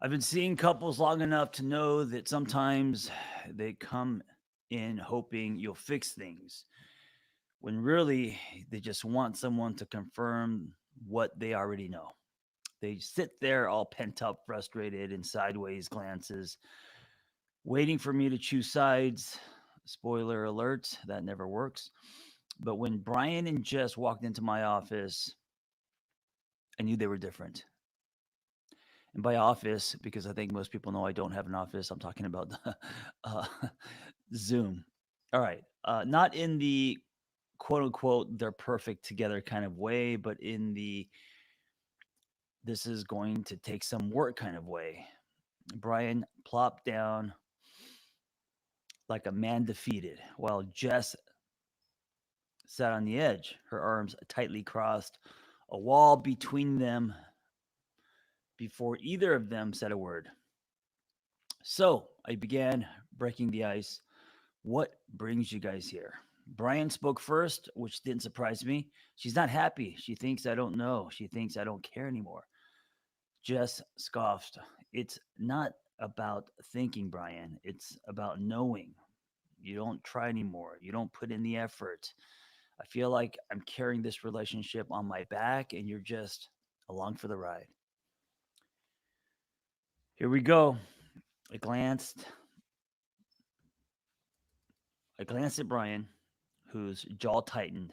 I've been seeing couples long enough to know that sometimes they come in hoping you'll fix things when really they just want someone to confirm what they already know. They sit there all pent up, frustrated, and sideways glances, waiting for me to choose sides. Spoiler alert, that never works. But when Brian and Jess walked into my office, I knew they were different. And by office, because I think most people know I don't have an office, I'm talking about uh, Zoom. All right. Not in the quote unquote, they're perfect together kind of way, but in the this is going to take some work kind of way. Brian plopped down like a man defeated, while Jess sat on the edge, her arms tightly crossed, a wall between them before either of them said a word. So I began breaking the ice. What brings you guys here? Brian spoke first, which didn't surprise me. She's not happy. She thinks I don't know. She thinks I don't care anymore. Jess scoffed. It's not about thinking, Brian. It's about knowing. You don't try anymore. You don't put in the effort. I feel like I'm carrying this relationship on my back and you're just along for the ride. Here we go. I glanced I glanced at Brian, whose jaw tightened.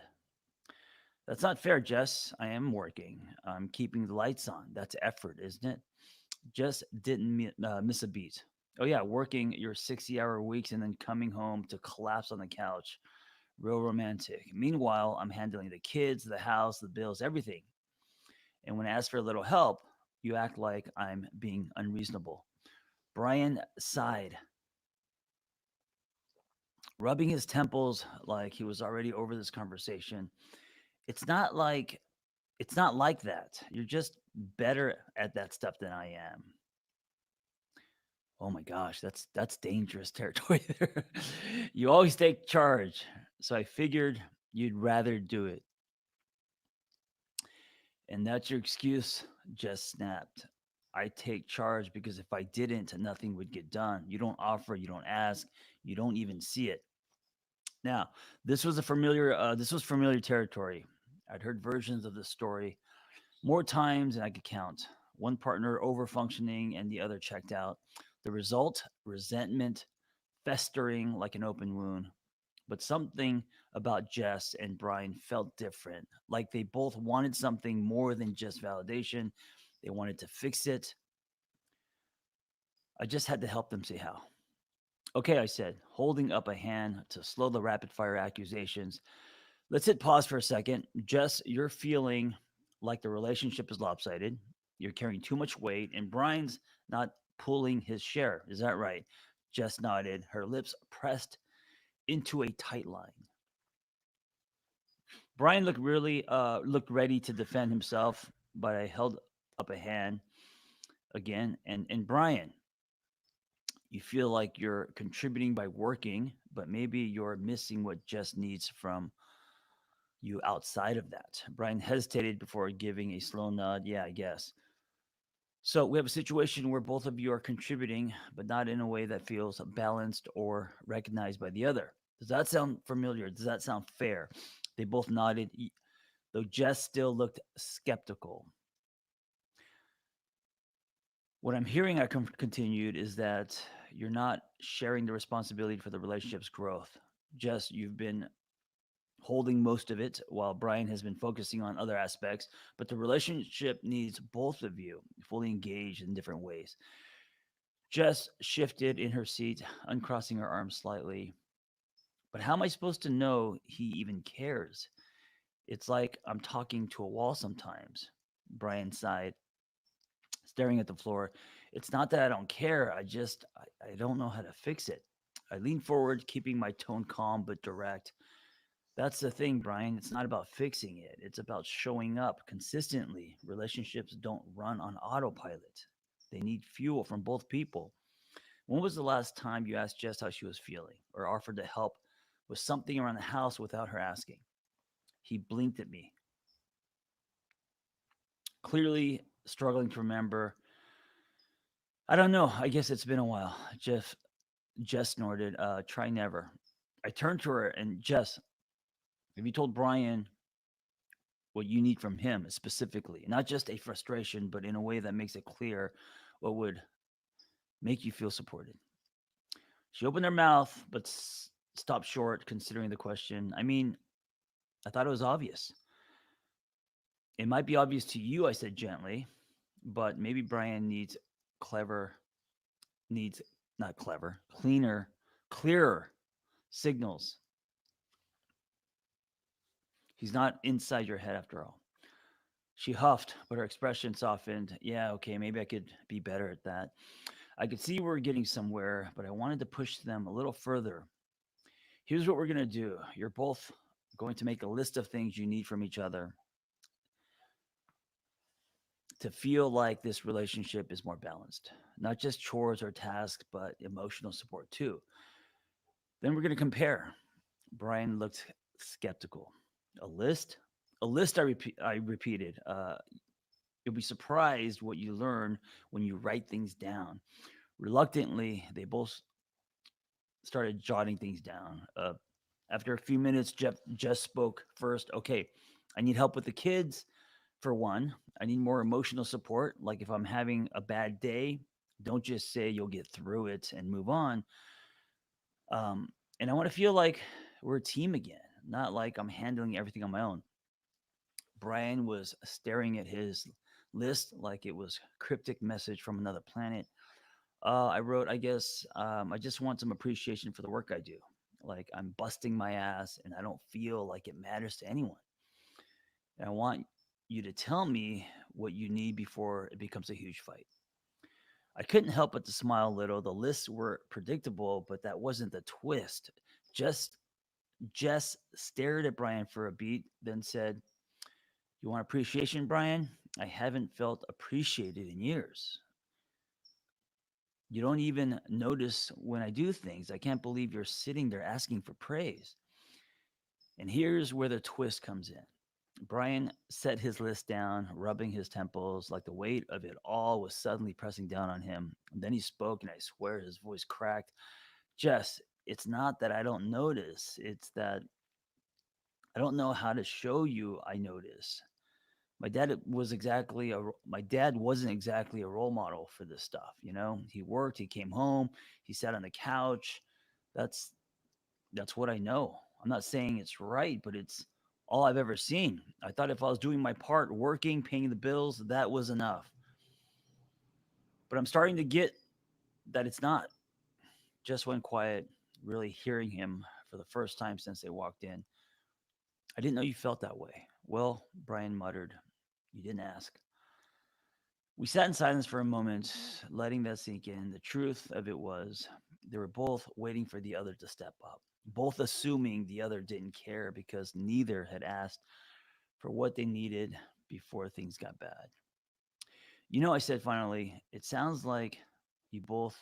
That's not fair, Jess. I am working. I'm keeping the lights on. That's effort, isn't it? Jess didn't miss a beat. Oh, yeah, working your 60-hour weeks and then coming home to collapse on the couch. Real romantic. Meanwhile, I'm handling the kids, the house, the bills, everything. And when I ask for a little help, you act like I'm being unreasonable. Brian sighed, rubbing his temples like he was already over this conversation. It's not like it's not like that. You're just better at that stuff than I am. Oh my gosh, that's dangerous territory there. You always take charge. So I figured you'd rather do it. And that's your excuse, just snapped. I take charge because if I didn't, nothing would get done. You don't offer, you don't ask, you don't even see it. Now, this was familiar territory. I'd heard versions of this story more times than I could count. One partner over functioning and the other checked out. The result, resentment festering like an open wound. But something about Jess and Brian felt different. Like they both wanted something more than just validation. They wanted to fix it. I just had to help them see how. Okay, I said, holding up a hand to slow the rapid fire accusations. Let's hit pause for a second. Jess, you're feeling like the relationship is lopsided. You're carrying too much weight, and Brian's not pulling his share. Is that right? Jess nodded, her lips pressed into a tight line. Brian looked ready to defend himself, but I held up a hand again. And Brian, you feel like you're contributing by working, but maybe you're missing what Jess needs from you outside of that. Brian hesitated before giving a slow nod. Yeah, I guess. So we have a situation where both of you are contributing, but not in a way that feels balanced or recognized by the other. Does that sound familiar? Does that sound fair? They both nodded, though Jess still looked skeptical. What I'm hearing, I continued, is that you're not sharing the responsibility for the relationship's growth. Jess, you've been holding most of it while Brian has been focusing on other aspects, but the relationship needs both of you fully engaged in different ways. Jess shifted in her seat, uncrossing her arms slightly. But how am I supposed to know he even cares? It's like I'm talking to a wall sometimes. Brian sighed, staring at the floor. It's not that I don't care. I don't know how to fix it. I leaned forward, keeping my tone calm but direct. That's the thing, Brian. It's not about fixing it. It's about showing up consistently. Relationships don't run on autopilot. They need fuel from both people. When was the last time you asked Jess how she was feeling or offered to help with something around the house without her asking? He blinked at me, clearly struggling to remember. I don't know. I guess it's been a while. Jess snorted. Try never. I turned to her and Jess, have you told Brian what you need from him specifically? Not just a frustration, but in a way that makes it clear what would make you feel supported. She opened her mouth, but stopped short, considering the question. I mean, I thought it was obvious. It might be obvious to you, I said gently, but maybe Brian clever, needs not clever, clearer signals. He's not inside your head after all. She huffed, but her expression softened. Yeah, okay, maybe I could be better at that. I could see we're getting somewhere, but I wanted to push them a little further. Here's what we're going to do. You're both going to make a list of things you need from each other to feel like this relationship is more balanced. Not just chores or tasks, but emotional support too. Then we're going to compare. Brian looked skeptical. A list? A list, I repeated. You'll be surprised what you learn when you write things down. Reluctantly, they both started jotting things down. After a few minutes, Jeff just spoke first. Okay, I need help with the kids. For one, I need more emotional support. Like if I'm having a bad day, don't just say you'll get through it and move on. And I want to feel like we're a team again, not like I'm handling everything on my own. Brian was staring at his list like it was cryptic message from another planet. I wrote, I guess I just want some appreciation for the work I do. Like I'm busting my ass and I don't feel like it matters to anyone. And I want you to tell me what you need before it becomes a huge fight. I couldn't help but to smile a little. The lists were predictable, but that wasn't the twist. Just Jess stared at Brian for a beat, then said, "You want appreciation, Brian? I haven't felt appreciated in years. You don't even notice when I do things. I can't believe you're sitting there asking for praise." And here's where the twist comes in. Brian set his list down, rubbing his temples like the weight of it all was suddenly pressing down on him. And then he spoke, and I swear his voice cracked. Jess, it's not that I don't notice, it's that I don't know how to show you I notice. My dad wasn't exactly a role model for this stuff, you know? He worked, he came home, he sat on the couch. That's that's what I know. I'm not saying it's right, but it's all I've ever seen. I thought if I was doing my part, working, paying the bills, that was enough. But I'm starting to get that it's not. Just went quiet, really hearing him for the first time since they walked in. I didn't know you felt that way. Well, Brian muttered, you didn't ask. We sat in silence for a moment, letting that sink in. The truth of it was, they were both waiting for the other to step up, both assuming the other didn't care because neither had asked for what they needed before things got bad. You know, I said finally, it sounds like you both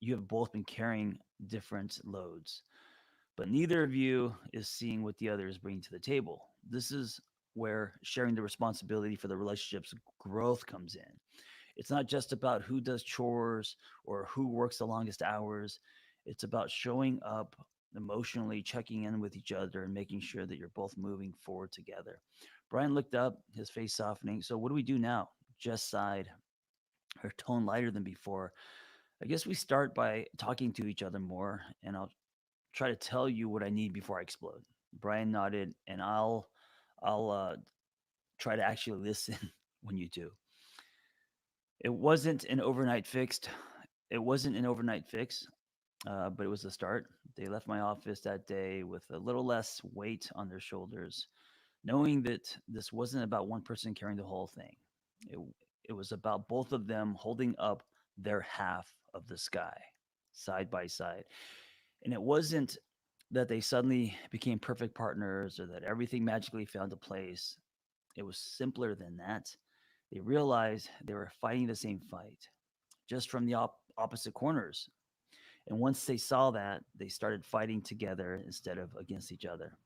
you have both been carrying different loads, but neither of you is seeing what the other is bringing to the table. This is where sharing the responsibility for the relationship's growth comes in. It's not just about who does chores or who works the longest hours. It's about showing up emotionally, checking in with each other, and making sure that you're both moving forward together. Brian looked up, his face softening. So, what do we do now? Jess sighed, her tone lighter than before. I guess we start by talking to each other more, and I'll try to tell you what I need before I explode. Brian nodded, and I'll try to actually listen when you do. It wasn't an overnight fixed. It wasn't an overnight fix, but it was a start. They left my office that day with a little less weight on their shoulders, knowing that this wasn't about one person carrying the whole thing. It, it was about both of them holding up their half of the sky side by side. And it wasn't that they suddenly became perfect partners or that everything magically fell into place. It was simpler than that. They realized they were fighting the same fight, just from the opposite corners. And once they saw that, they started fighting together instead of against each other.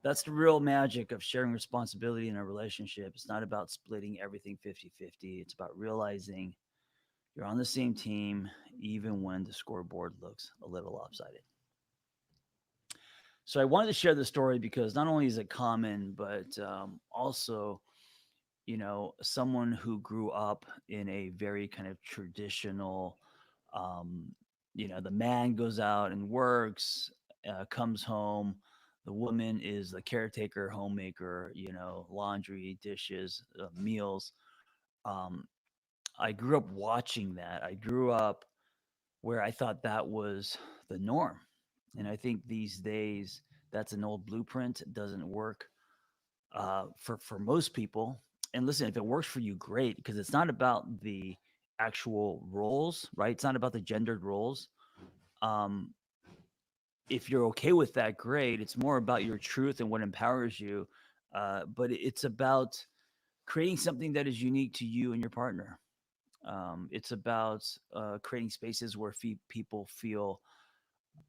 That's the real magic of sharing responsibility in a relationship. It's not about splitting everything 50-50. It's about realizing You're on the same team, even when the scoreboard looks a little lopsided. So I wanted to share this story because not only is it common, but also, someone who grew up in a very kind of traditional, um, the man goes out and works, comes home. The woman is the caretaker, homemaker, laundry, dishes, meals. Um, I grew up watching that. I grew up where I thought that was the norm. And I think these days that's an old blueprint. It doesn't work for most people. And listen, if it works for you, great, because it's not about the actual roles, right? It's not about the gendered roles. Um, if you're okay with that, great. It's more about your truth and what empowers you. But it's about creating something that is unique to you and your partner. It's about creating spaces where people feel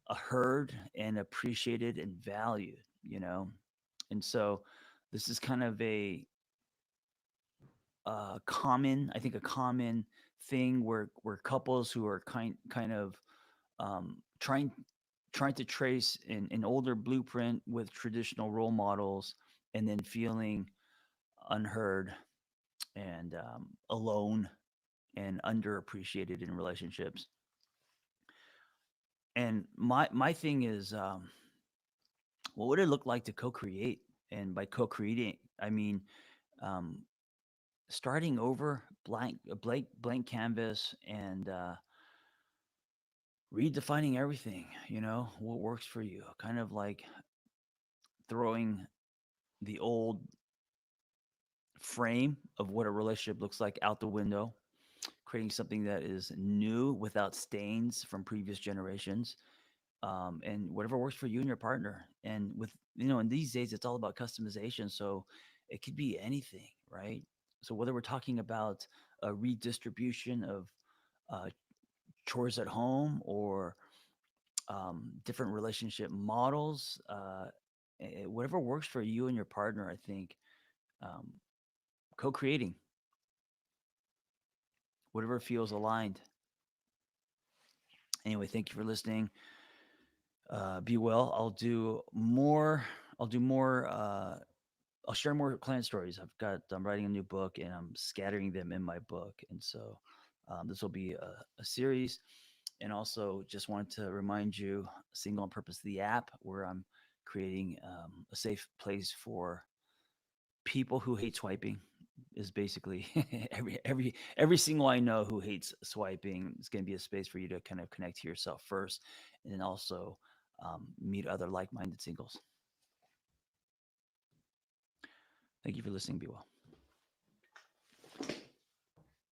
heard and appreciated and valued, And so this is kind of I think a common thing where couples who are kind of trying to trace an older blueprint with traditional role models and then feeling unheard and alone and underappreciated in relationships. And my thing is, what would it look like to co-create? And by co-creating, I mean um, starting over, blank canvas, and redefining everything. What works for you. Kind of like throwing the old frame of what a relationship looks like out the window, creating something that is new without stains from previous generations, and whatever works for you and your partner. And with in these days, it's all about customization. So it could be anything, right? So whether we're talking about a redistribution of uh, chores at home or different relationship models, whatever works for you and your partner, I think um, co-creating whatever feels aligned. Anyway, thank you for listening. Be well. I'll do more. I'll share more client stories. I'm writing a new book and I'm scattering them in my book. And so this will be a series. And also just wanted to remind you, Single on Purpose, the app where I'm creating a safe place for people who hate swiping is basically every single I know who hates swiping is going to be a space for you to kind of connect to yourself first, and then also meet other like-minded singles. Thank you for listening. Be well.